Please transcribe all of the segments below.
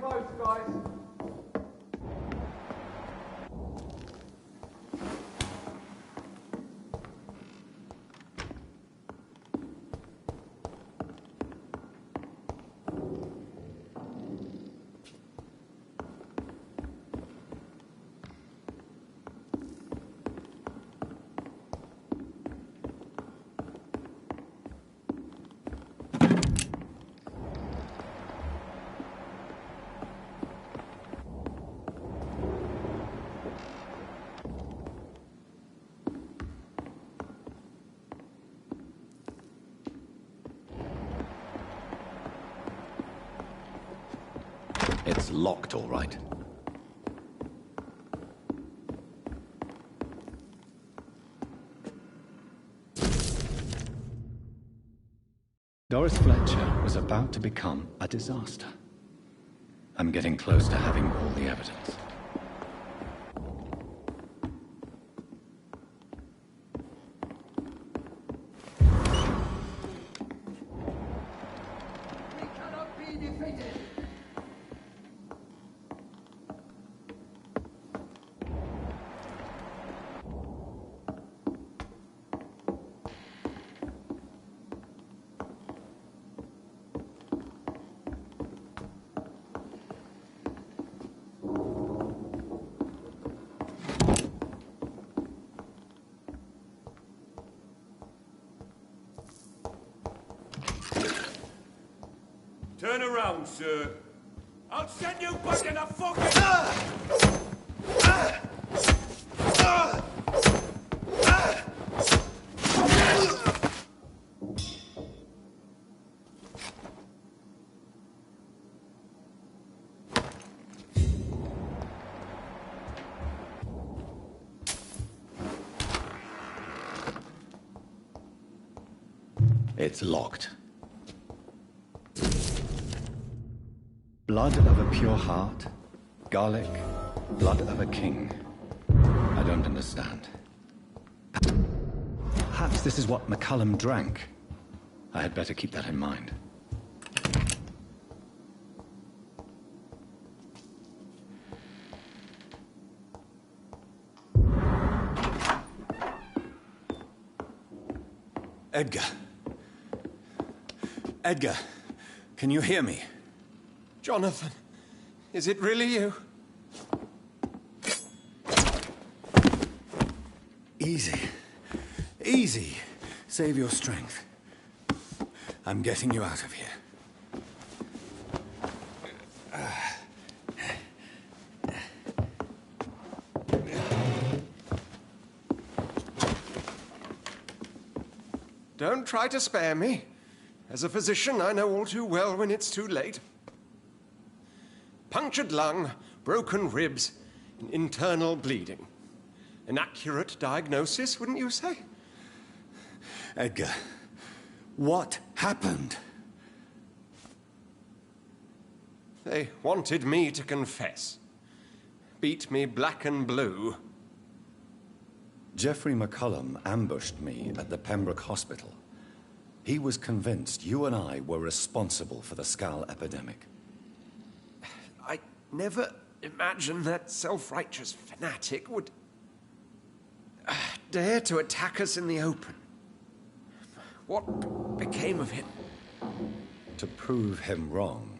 close, guys. It's locked, all right. Doris Fletcher was about to become a disaster. I'm getting close to having all the evidence. We cannot be defeated. Turn around, sir. I'll send you back in a fucking... It's locked. Blood of a pure heart, garlic, blood of a king. I don't understand. Perhaps this is what McCullum drank. I had better keep that in mind. Edgar. Edgar, can you hear me? Jonathan, is it really you? Easy. Easy. Save your strength. I'm getting you out of here. Don't try to spare me. As a physician, I know all too well when it's too late. Punctured lung, broken ribs, and internal bleeding. An accurate diagnosis, wouldn't you say? Edgar, what happened? They wanted me to confess. Beat me black and blue. Jeffrey McCullum ambushed me at the Pembroke Hospital. He was convinced you and I were responsible for the Skal epidemic. I never imagined that self-righteous fanatic would dare to attack us in the open. What became of him? To prove him wrong,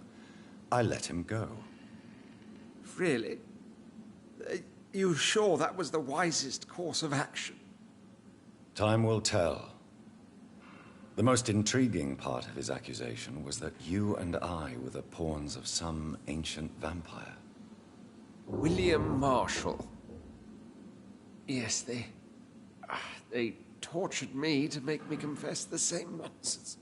I let him go. Really? Are you sure that was the wisest course of action? Time will tell. The most intriguing part of his accusation was that you and I were the pawns of some ancient vampire. William Marshall. Yes, they tortured me to make me confess the same nonsense.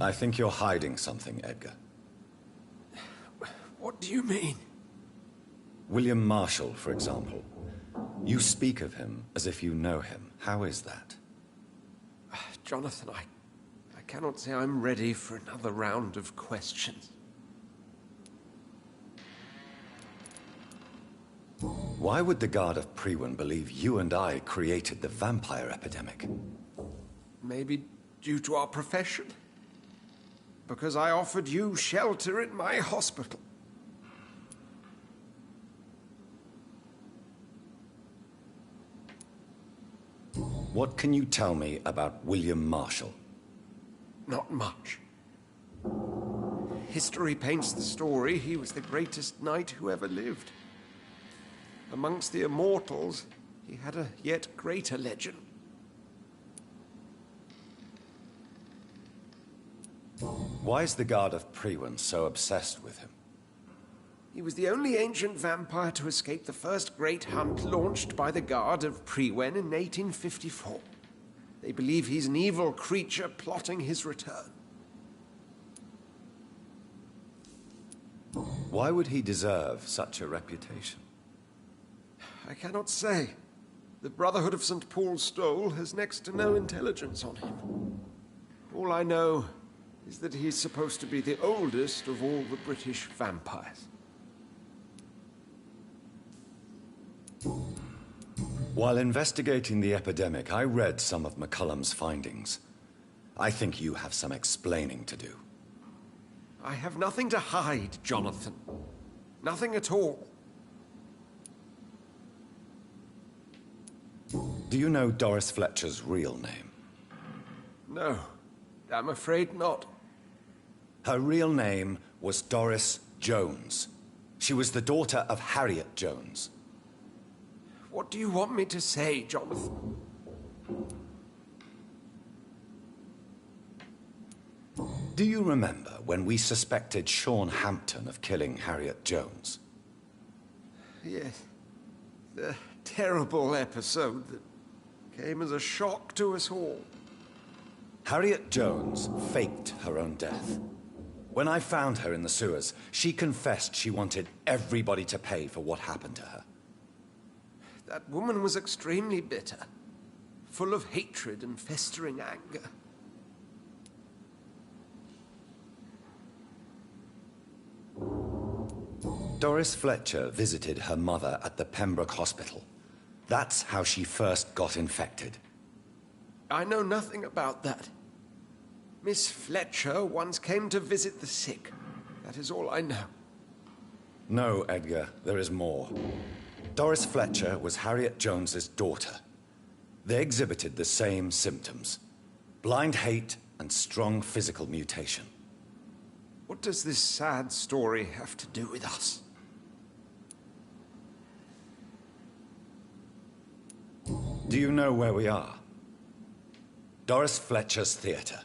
I think you're hiding something, Edgar. What do you mean? William Marshall, for example. You speak of him as if you know him. How is that? Jonathan, I cannot say I'm ready for another round of questions. Why would the Guard of Priwen believe you and I created the vampire epidemic? Maybe due to our profession? because I offered you shelter in my hospital. What can you tell me about William Marshall? Not much. History paints the story he was the greatest knight who ever lived. Amongst the immortals, he had a yet greater legend. Why is the Guard of Priwen so obsessed with him? He was the only ancient vampire to escape the first great hunt launched by the Guard of Priwen in 1854. They believe he's an evil creature plotting his return. Why would he deserve such a reputation? I cannot say. The Brotherhood of St. Paul's Stole has next to no intelligence on him. All I know is that he's supposed to be the oldest of all the British vampires. While investigating the epidemic, I read some of McCullum's findings. I think you have some explaining to do. I have nothing to hide, Jonathan. Nothing at all. Do you know Doris Fletcher's real name? No, I'm afraid not. Her real name was Doris Jones. She was the daughter of Harriet Jones. What do you want me to say, Jonathan? Do you remember when we suspected Sean Hampton of killing Harriet Jones? Yes. The terrible episode that came as a shock to us all. Harriet Jones faked her own death. When I found her in the sewers, she confessed she wanted everybody to pay for what happened to her. That woman was extremely bitter, full of hatred and festering anger. Doris Fletcher visited her mother at the Pembroke Hospital. That's how she first got infected. I know nothing about that. Miss Fletcher once came to visit the sick. That is all I know. No, Edgar, there is more. Doris Fletcher was Harriet Jones's daughter. They exhibited the same symptoms: blind hate and strong physical mutation. What does this sad story have to do with us? Do you know where we are? Doris Fletcher's theater.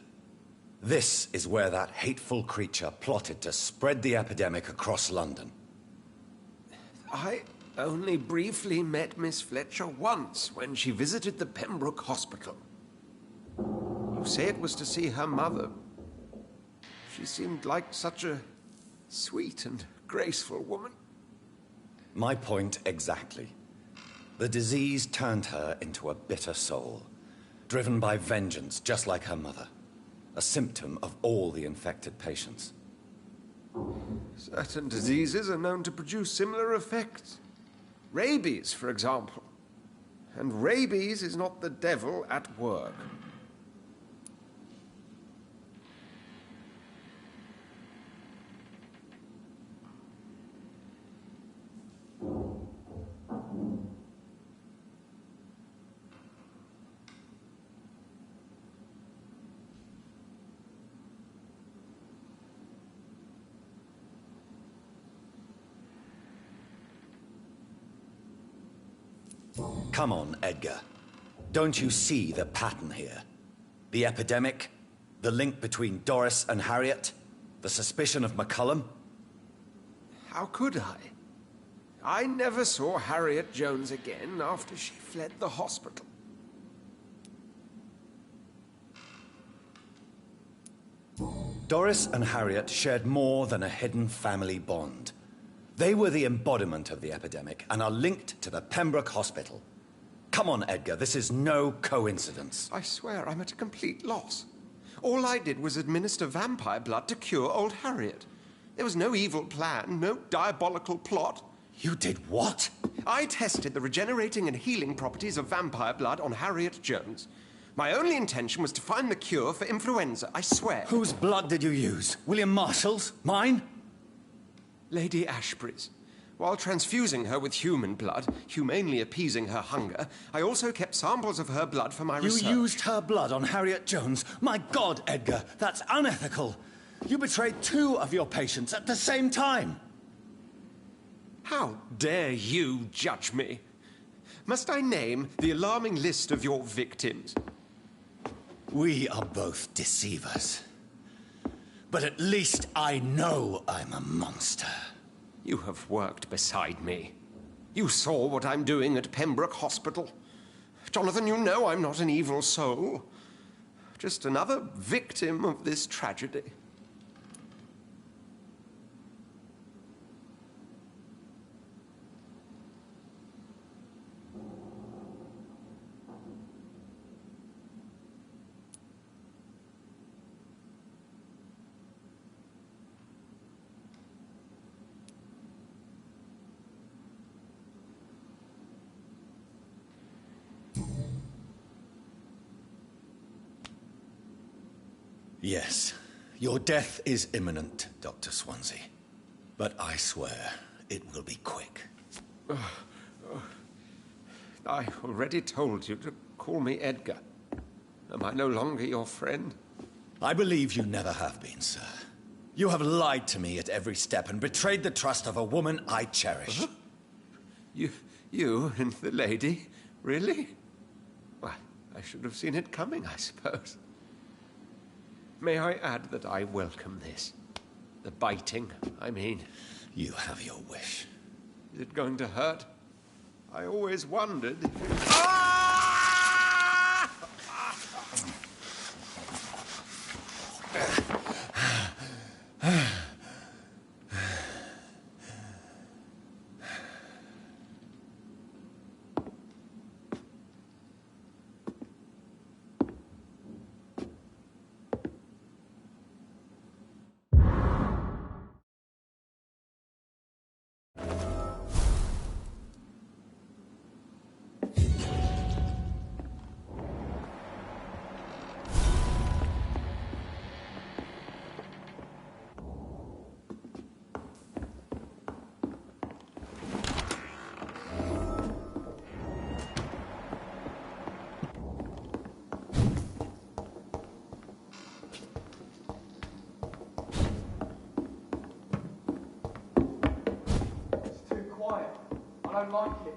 This is where that hateful creature plotted to spread the epidemic across London. I only briefly met Miss Fletcher once when she visited the Pembroke Hospital. You say it was to see her mother. She seemed like such a sweet and graceful woman. My point exactly. The disease turned her into a bitter soul, driven by vengeance just like her mother. A symptom of all the infected patients. Certain diseases are known to produce similar effects. Rabies, for example. And rabies is not the devil at work. Come on, Edgar. Don't you see the pattern here? The epidemic, the link between Doris and Harriet, the suspicion of McCullum? How could I? I never saw Harriet Jones again after she fled the hospital. Doris and Harriet shared more than a hidden family bond. They were the embodiment of the epidemic and are linked to the Pembroke Hospital. Come on, Edgar, this is no coincidence. I swear I'm at a complete loss. All I did was administer vampire blood to cure old Harriet. There was no evil plan, no diabolical plot. You did what? I tested the regenerating and healing properties of vampire blood on Harriet Jones. My only intention was to find the cure for influenza, I swear. Whose blood did you use? William Marshall's? Mine? Lady Ashbury's. While transfusing her with human blood, humanely appeasing her hunger, I also kept samples of her blood for my research. You used her blood on Harriet Jones? My God, Edgar, that's unethical. You betrayed 2 of your patients at the same time. How dare you judge me? Must I name the alarming list of your victims? We are both deceivers. But at least I know I'm a monster. You have worked beside me. You saw what I'm doing at Pembroke Hospital. Jonathan, you know I'm not an evil soul. Just another victim of this tragedy. Yes, your death is imminent, Dr. Swansea. But I swear it will be quick. I already told you to call me Edgar. Am I no longer your friend? I believe you never have been, sir. You have lied to me at every step and betrayed the trust of a woman I cherish. Huh? You and the lady? Really? Why, I should have seen it coming, I suppose. May I add that I welcome this? The biting, I mean. You have your wish. Is it going to hurt? I always wondered if it... I don't like it.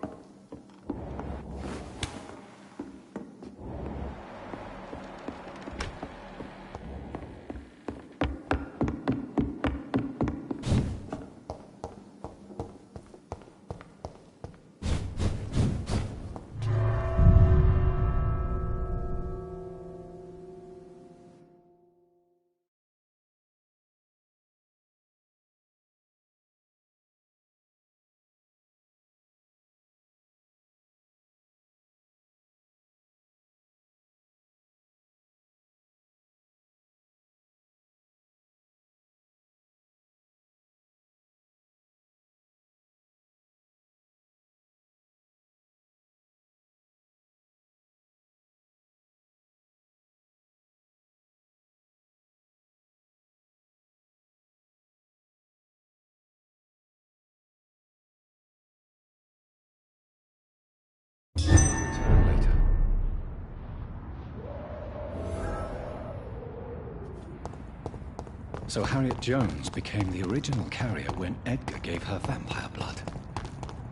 So Harriet Jones became the original carrier when Edgar gave her vampire blood.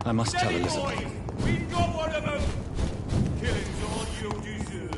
I must tell Elizabeth. Boys! We've got one of them! Killing's all you deserve.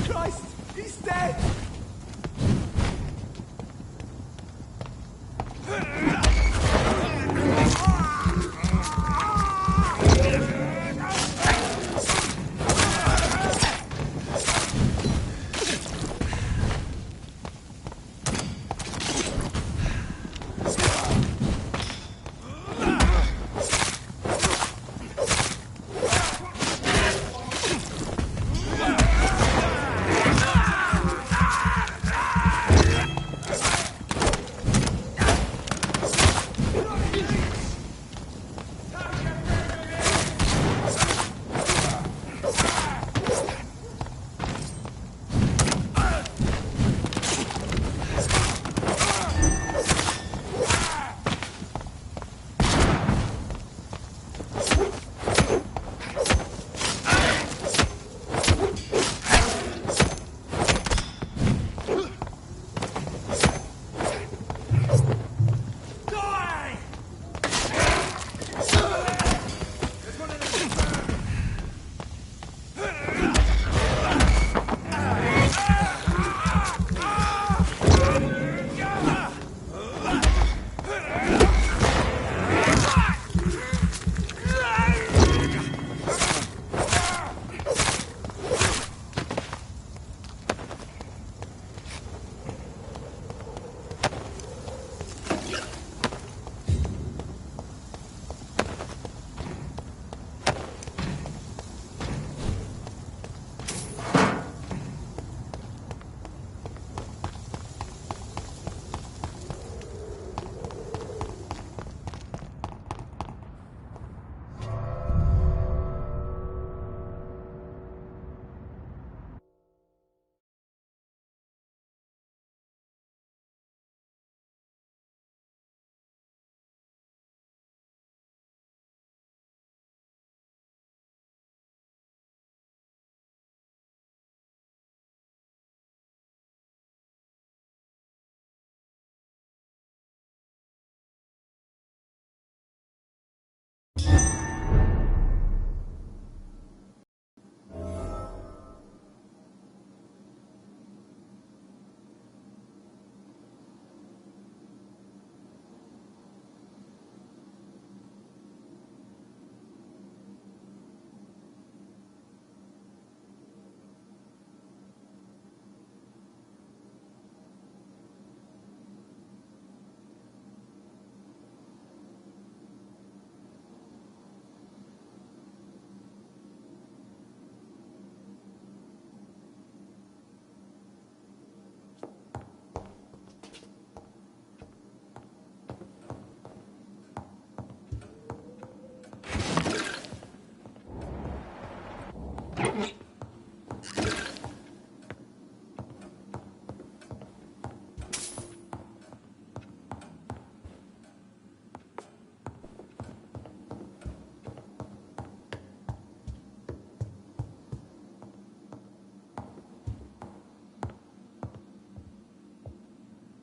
Christ! He's dead!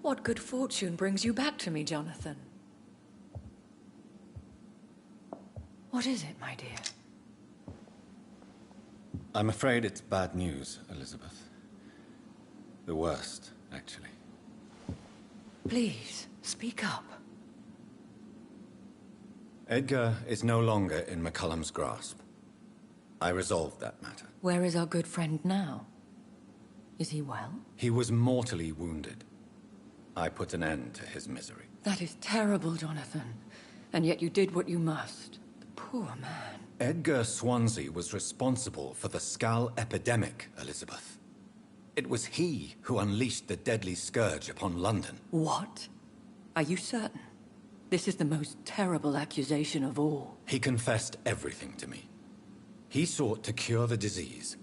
What good fortune brings you back to me, Jonathan? What is it, my dear? I'm afraid it's bad news, Elizabeth. The worst, actually. Please, speak up. Edgar is no longer in McCullum's grasp. I resolved that matter. Where is our good friend now? Is he well? He was mortally wounded. I put an end to his misery. That is terrible, Jonathan. And yet you did what you must. The poor man. Edgar Swansea was responsible for the Skull epidemic, Elizabeth. It was he who unleashed the deadly scourge upon London. What? Are you certain? This is the most terrible accusation of all. He confessed everything to me. He sought to cure the disease,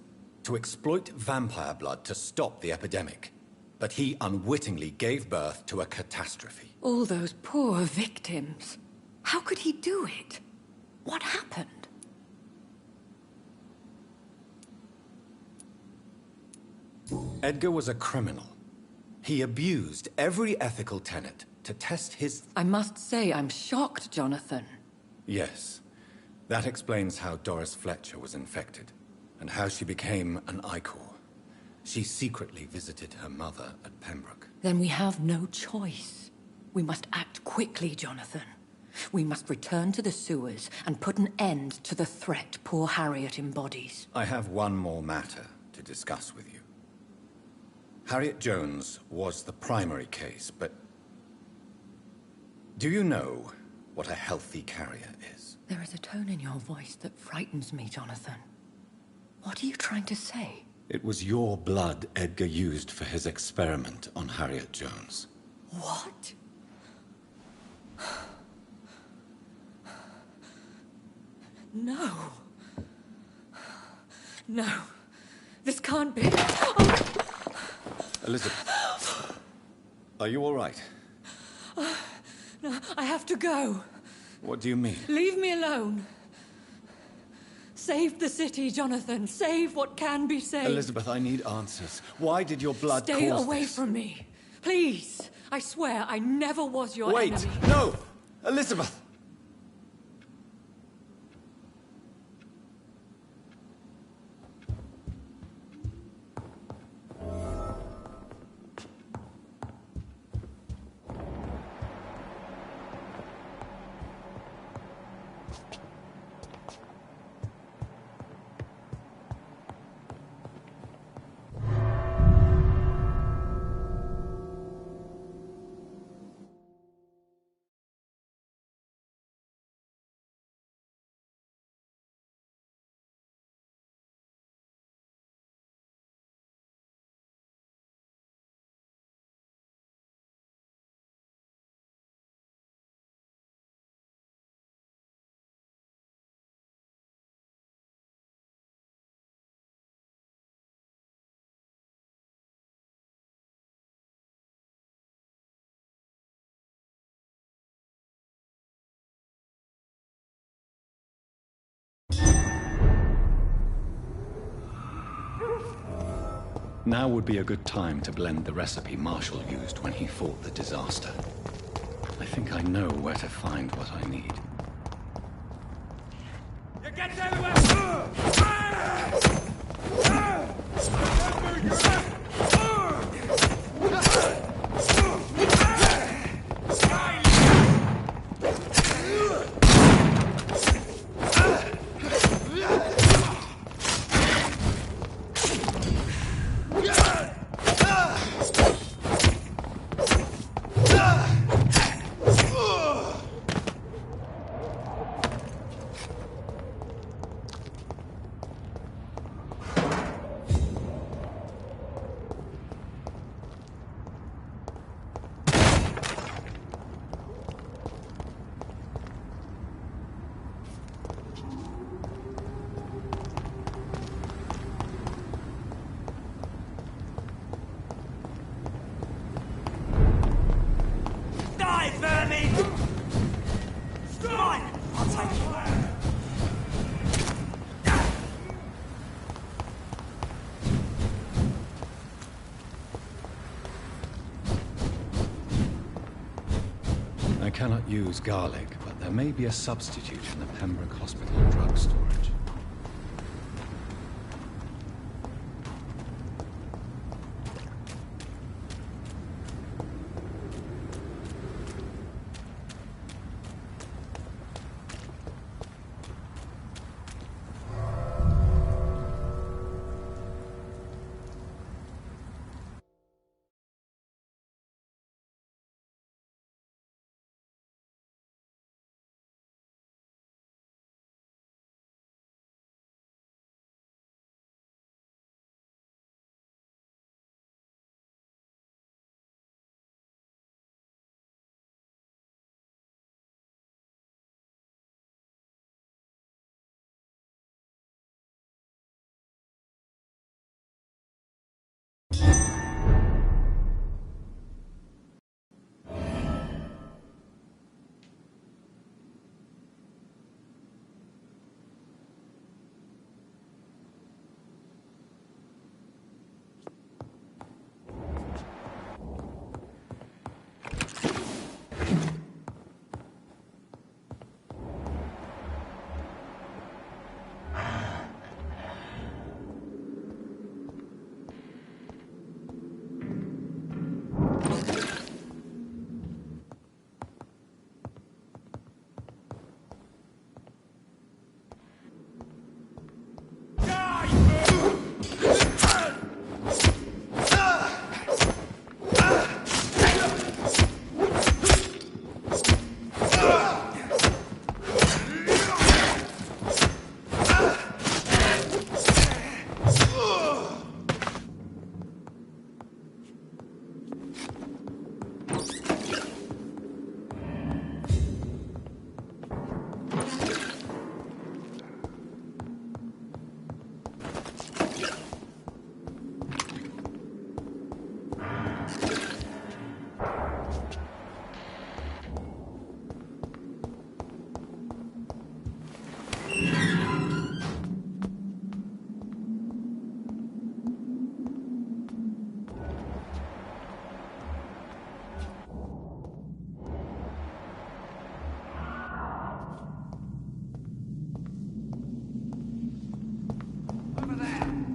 to exploit vampire blood to stop the epidemic. But he unwittingly gave birth to a catastrophe. All those poor victims. How could he do it? What happened? Edgar was a criminal. He abused every ethical tenet to test his... I must say, I'm shocked, Jonathan. Yes. That explains how Doris Fletcher was infected, and how she became an Icor. She secretly visited her mother at Pembroke. Then we have no choice. We must act quickly, Jonathan. We must return to the sewers and put an end to the threat poor Harriet embodies. I have one more matter to discuss with you. Harriet Jones was the primary case, but... do you know what a healthy carrier is? There is a tone in your voice that frightens me, Jonathan. What are you trying to say? It was your blood Edgar used for his experiment on Harriet Jones. What? No. No. This can't be. Oh. Elizabeth, are you all right? No, I have to go. What do you mean? Leave me alone. Save the city, Jonathan. Save what can be saved. Elizabeth, I need answers. Why did your blood Stay cause away this? from me. Please. I swear I never was your Wait! enemy. No! Elizabeth! Now would be a good time to blend the recipe Marshall used when he fought the disaster. I think I know where to find what I need. You get everywhere! I cannot use garlic, but there may be a substitute in the Pembroke Hospital drug storage.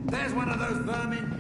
There's one of those vermin.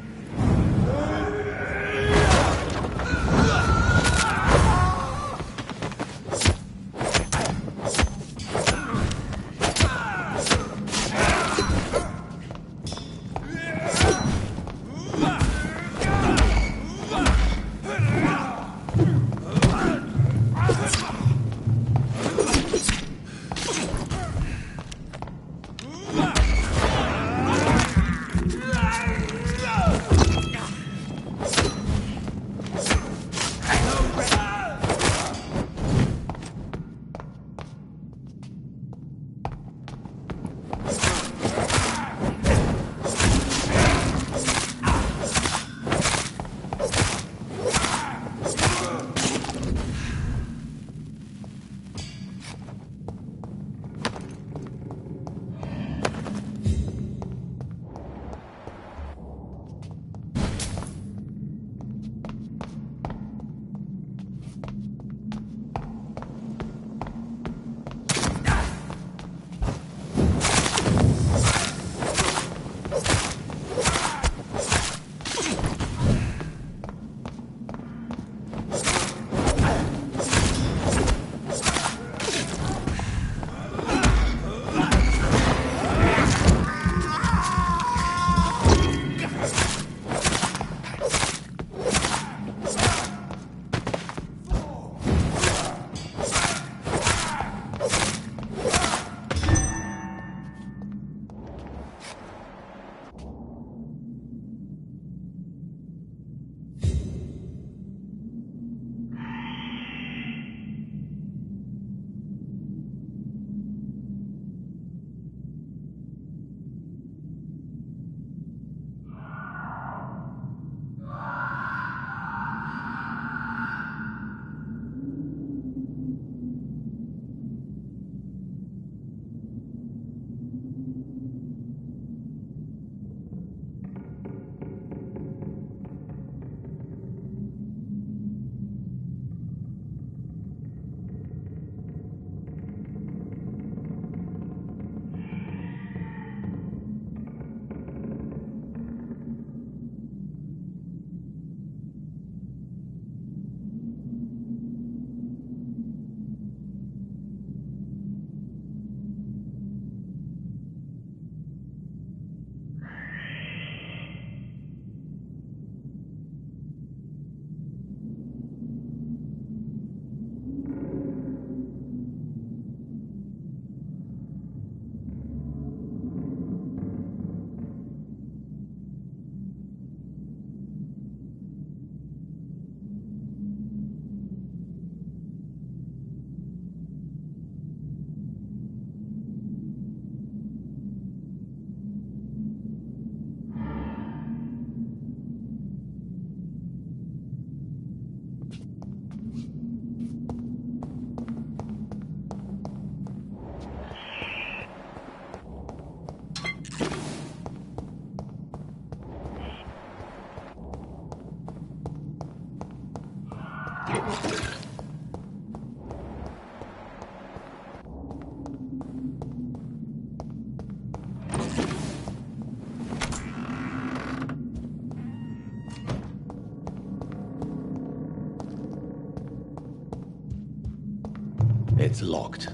It's locked.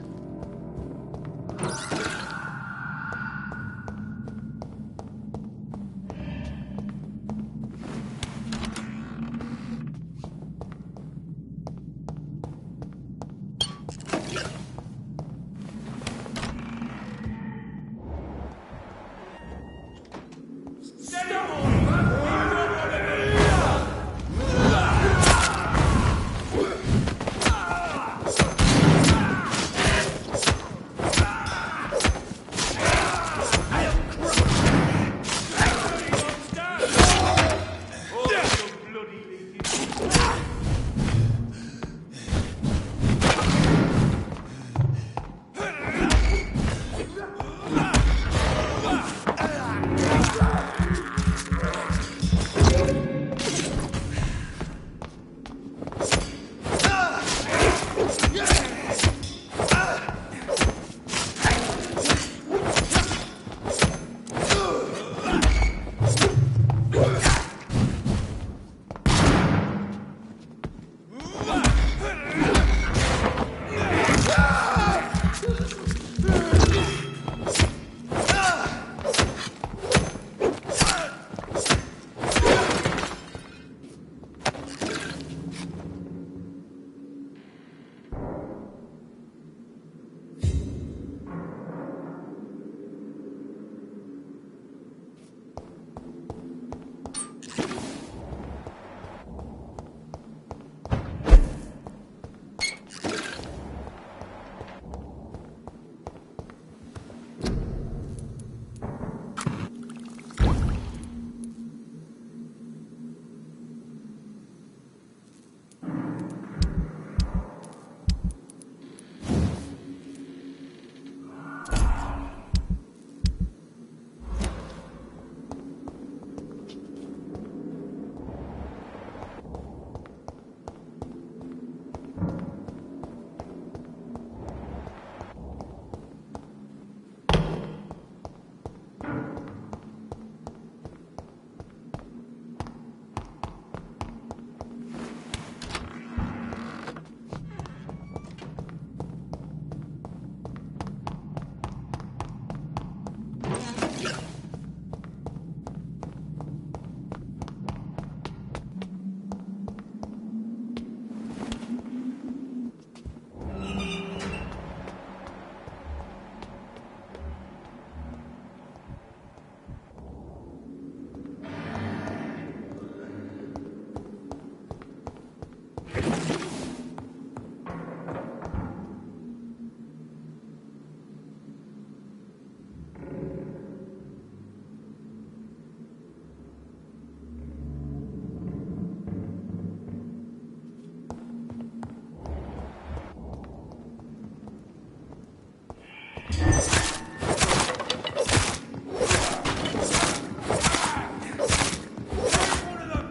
One of them!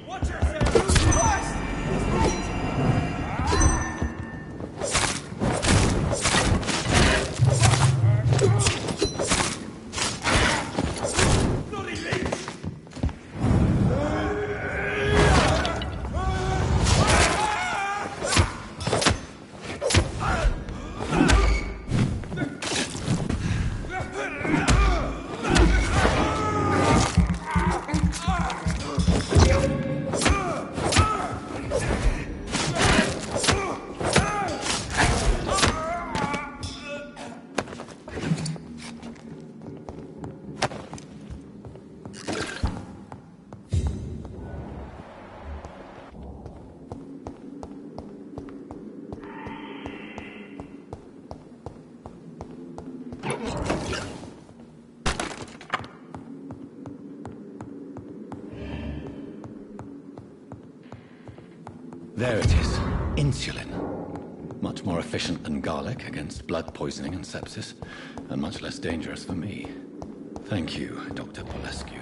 Watch yourself! Christ! He's dead! Bloody leech! There it is. Insulin. Much more efficient than garlic against blood poisoning and sepsis, and much less dangerous for me. Thank you, Dr. Polescu.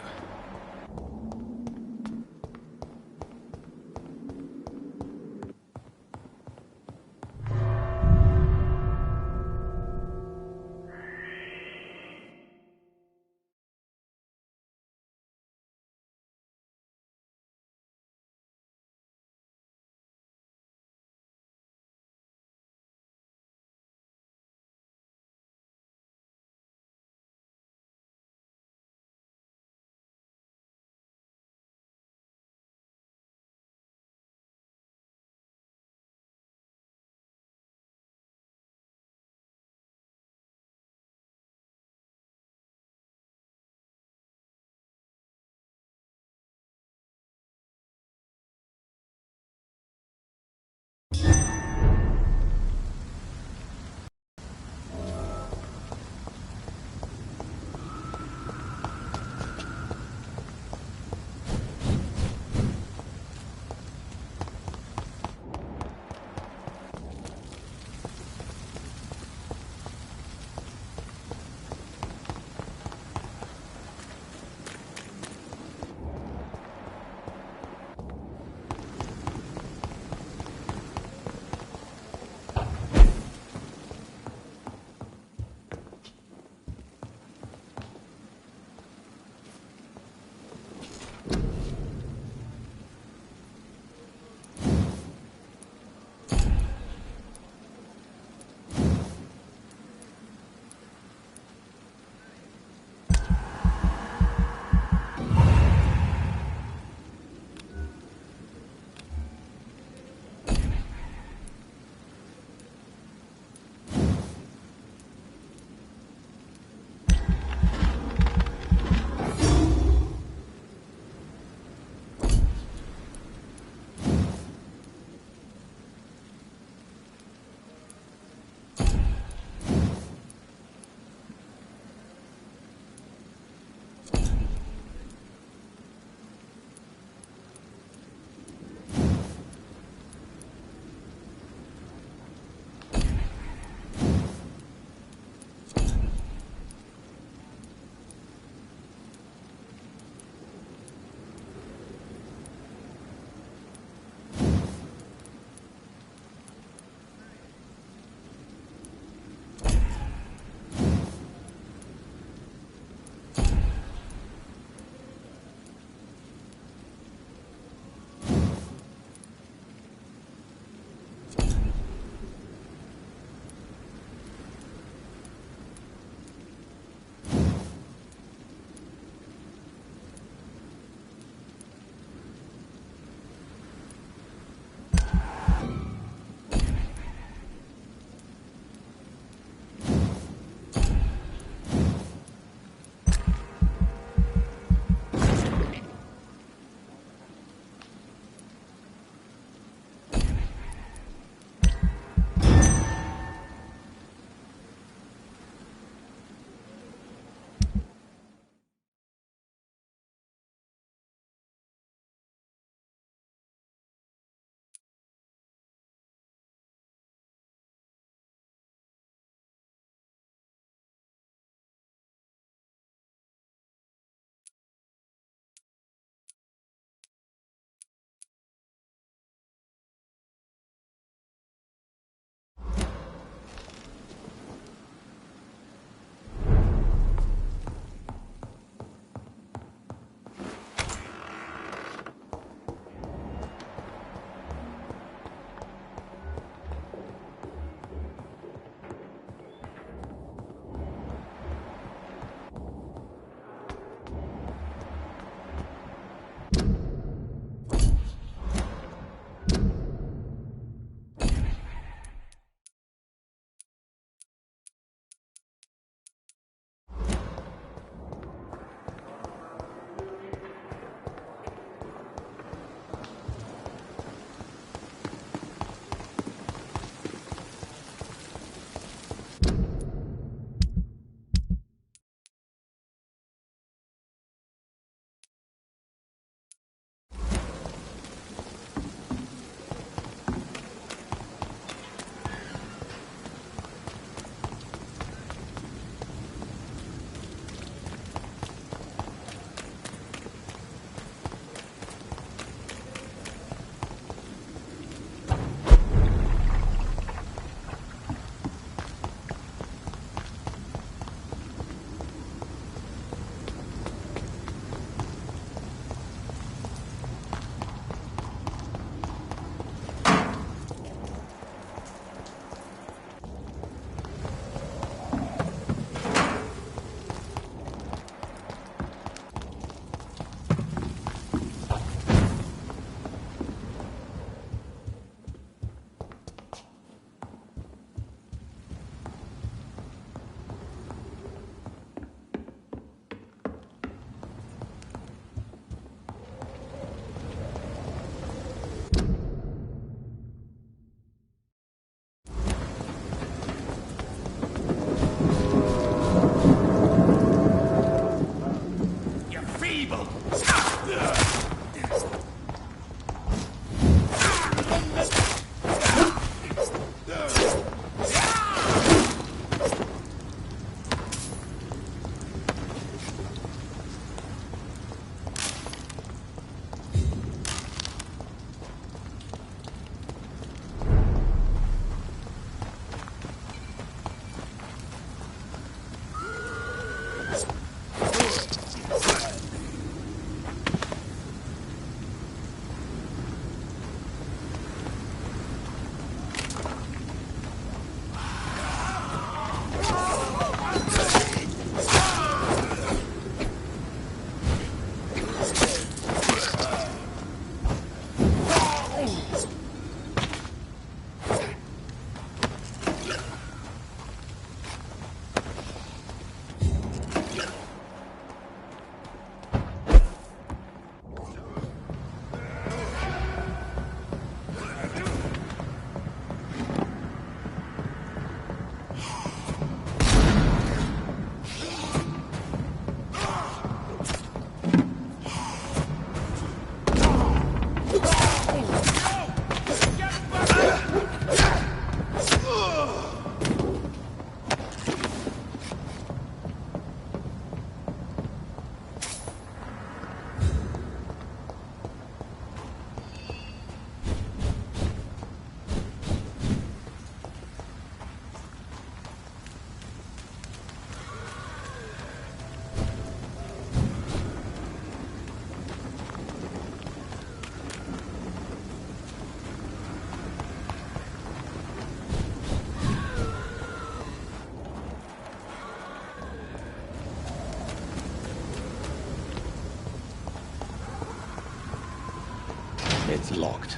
locked.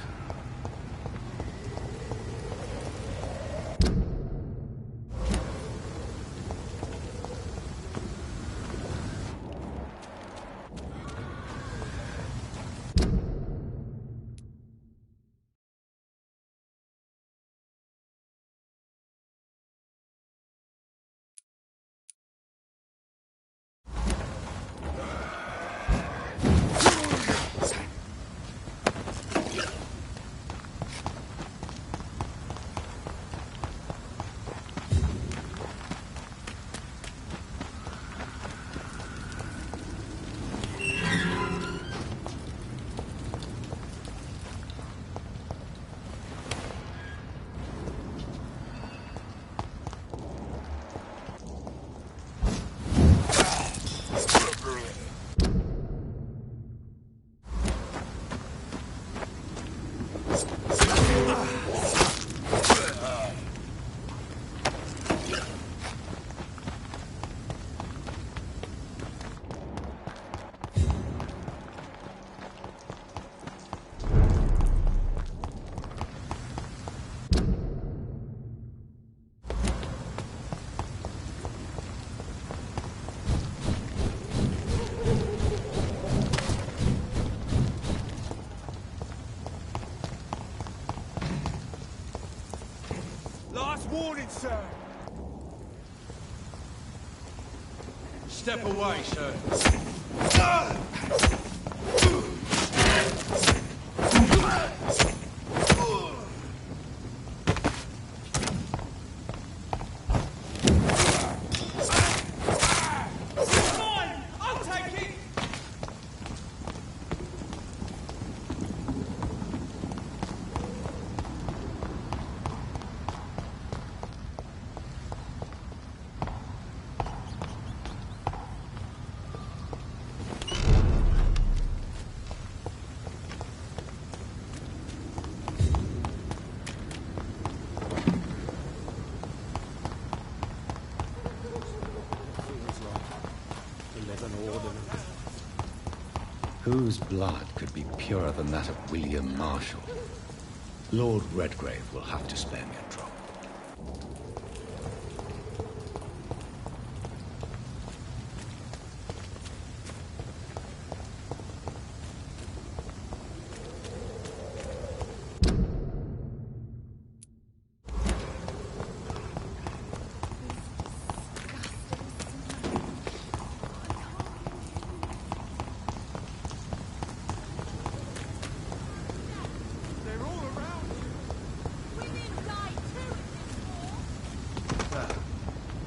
Last warning, sir. Step away, sir. Whose blood could be purer than that of William Marshall? Lord Redgrave will have to spare me a drop.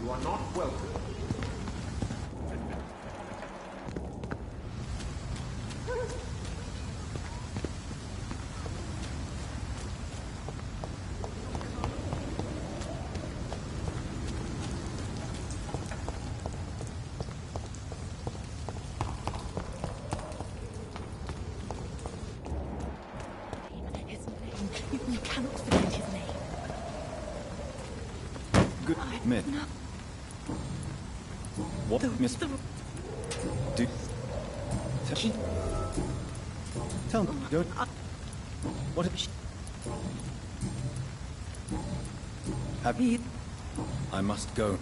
You are not welcome. His name. You cannot forget his name. Good men. What, Miss? Do she? Tell me, don't. What have she? Have you? I must go.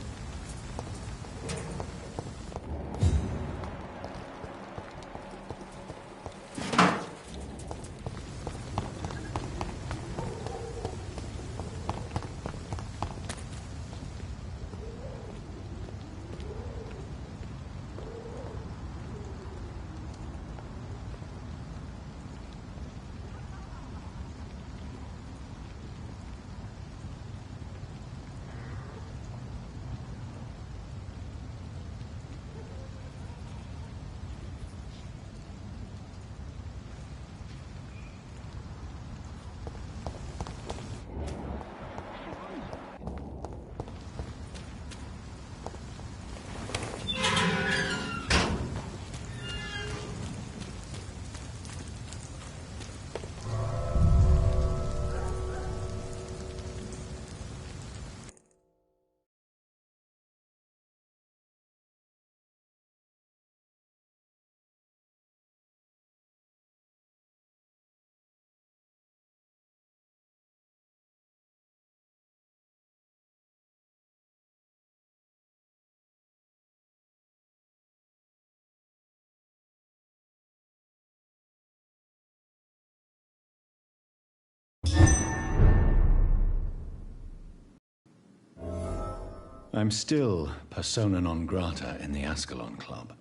I'm still persona non grata in the Ascalon Club.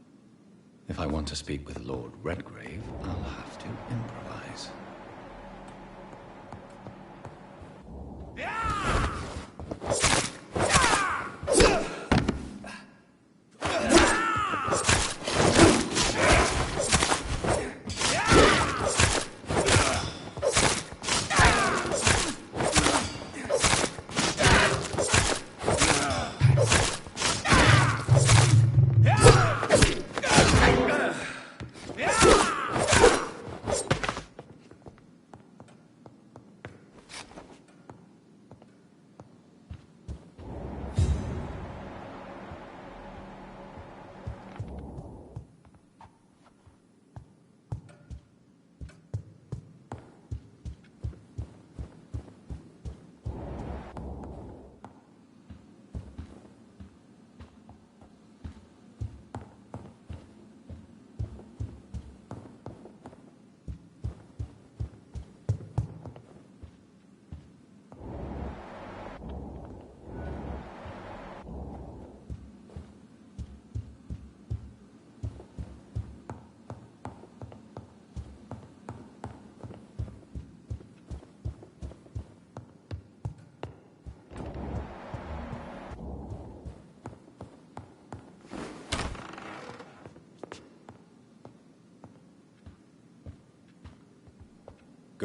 If I want to speak with Lord Redgrave, I'll have to improvise.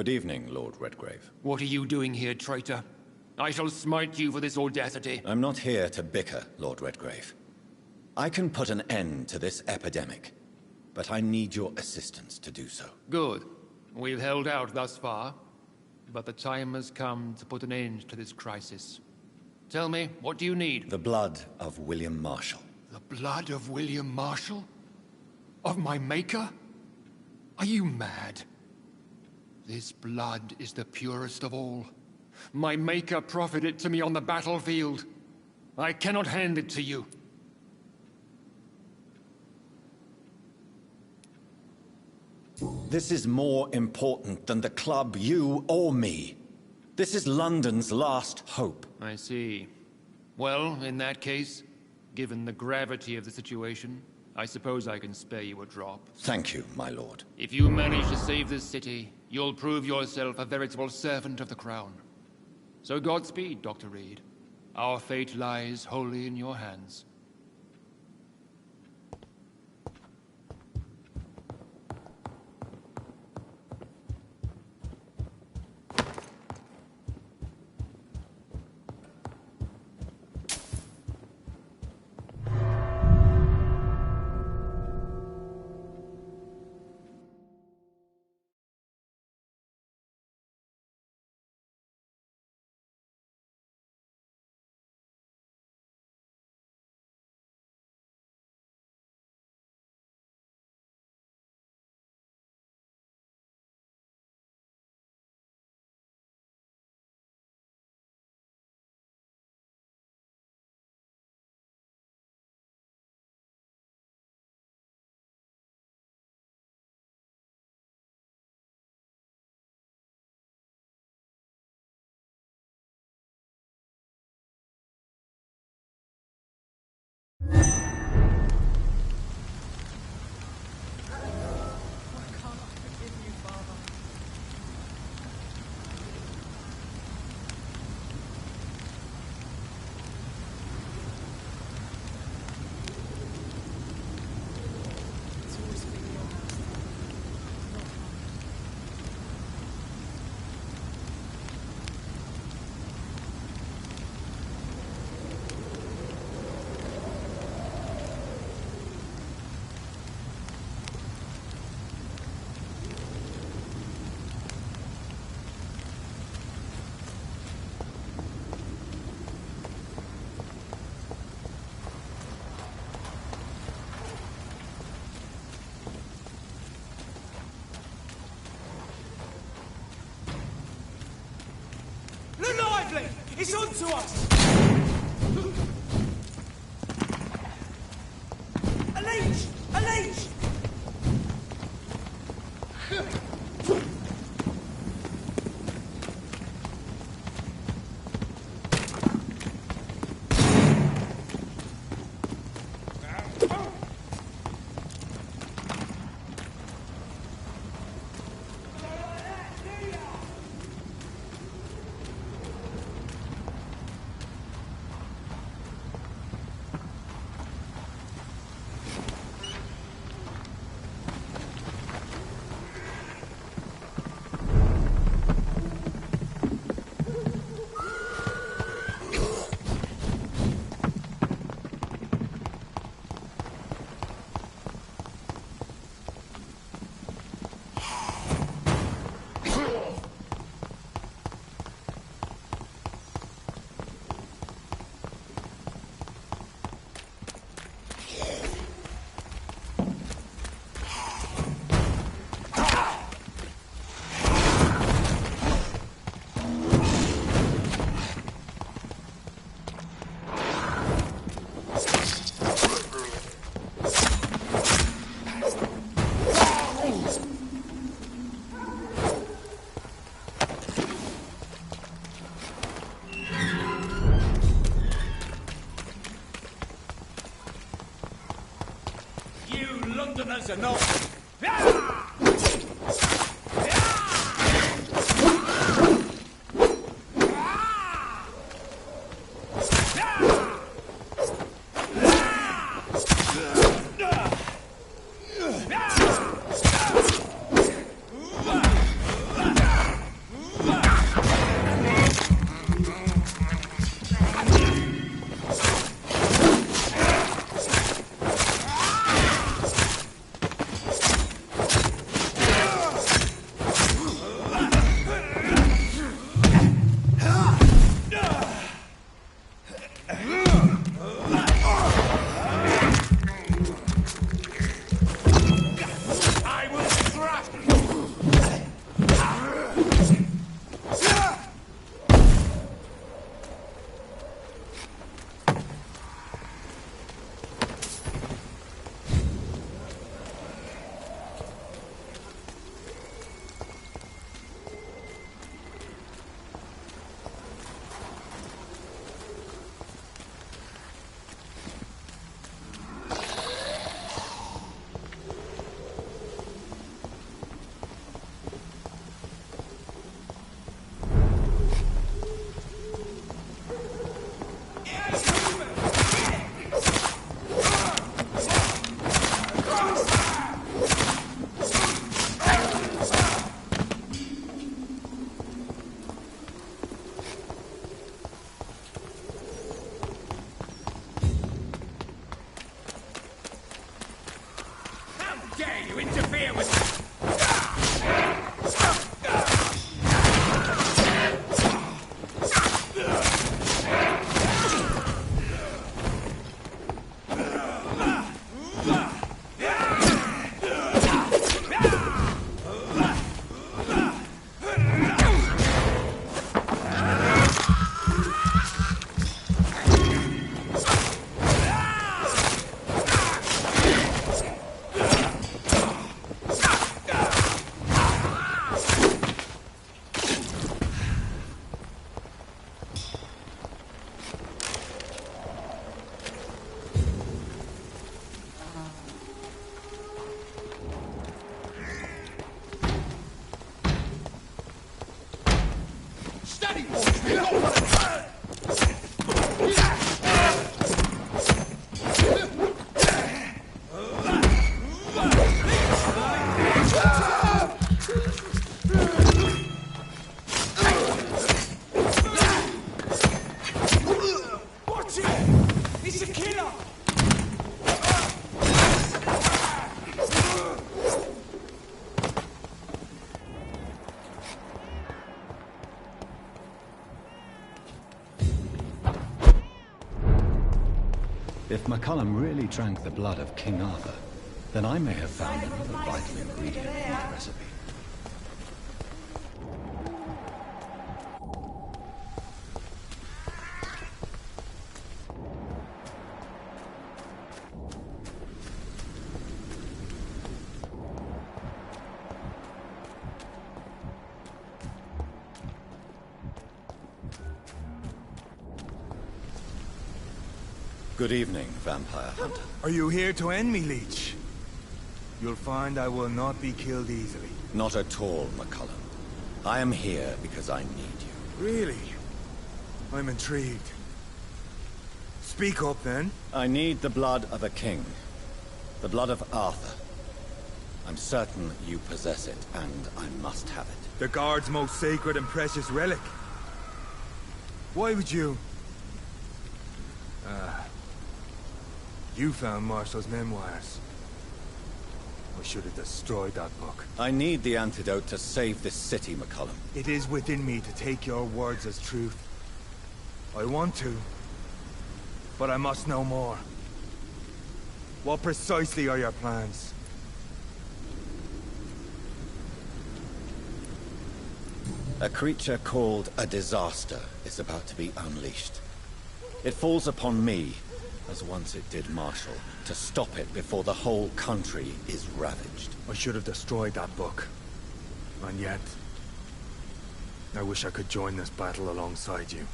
Good evening, Lord Redgrave. What are you doing here, traitor? I shall smite you for this audacity. I'm not here to bicker, Lord Redgrave. I can put an end to this epidemic, but I need your assistance to do so. Good. We've held out thus far, but the time has come to put an end to this crisis. Tell me, what do you need? The blood of William Marshall. The blood of William Marshall? Of my maker? Are you mad? This blood is the purest of all. My maker proffered it to me on the battlefield. I cannot hand it to you. This is more important than the club, you, or me. This is London's last hope. I see. Well, in that case, given the gravity of the situation, I suppose I can spare you a drop. Thank you, my lord. If you manage to save this city, you'll prove yourself a veritable servant of the Crown. So Godspeed, Dr. Reed. Our fate lies wholly in your hands. It's on to us! A leech! A leech! That's enough. If McCullum really drank the blood of King Arthur, then I may have found another vital ingredient in the recipe. Good evening, Vampire Hunter. Are you here to end me, Leech? You'll find I will not be killed easily. Not at all, McCullum. I am here because I need you. Really? I'm intrigued. Speak up, then. I need the blood of a king. The blood of Arthur. I'm certain you possess it, and I must have it. The Guard's most sacred and precious relic. Why would you... You found Marshall's memoirs. I should have destroyed that book. I need the antidote to save this city, McCullum. It is within me to take your words as truth. I want to, but I must know more. What precisely are your plans? A creature called a disaster is about to be unleashed. It falls upon me, as once it did Marshall, to stop it before the whole country is ravaged. I should have destroyed that book. And yet... I wish I could join this battle alongside you.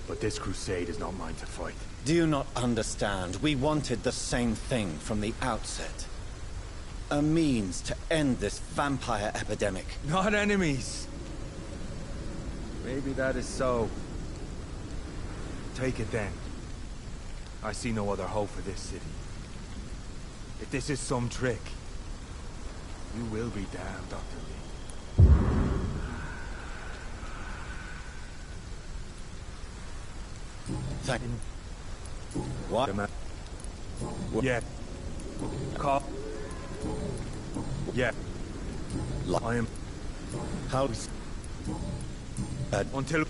But this crusade is not mine to fight. Do you not understand? We wanted the same thing from the outset. A means to end this vampire epidemic. Not enemies. Maybe that is so. Take it then. I see no other hope for this city. If this is some trick, you will be damned, Dr. Lee. Thank you. What? Yeah. Call. Yeah. I am. How? Until.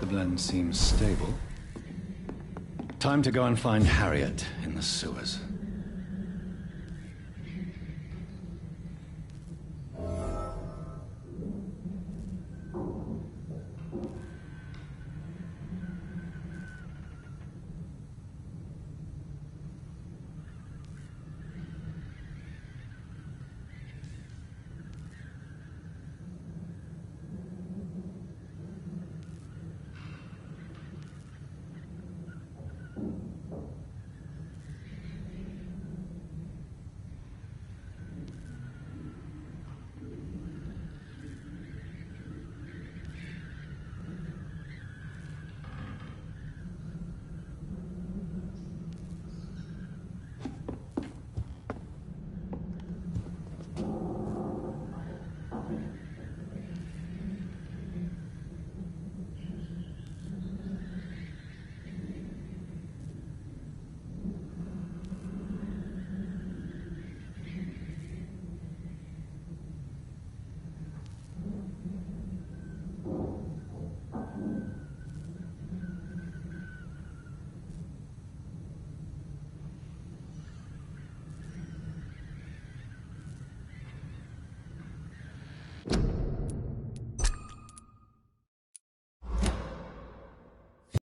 The blend seems stable. Time to go and find Harriet in the sewers.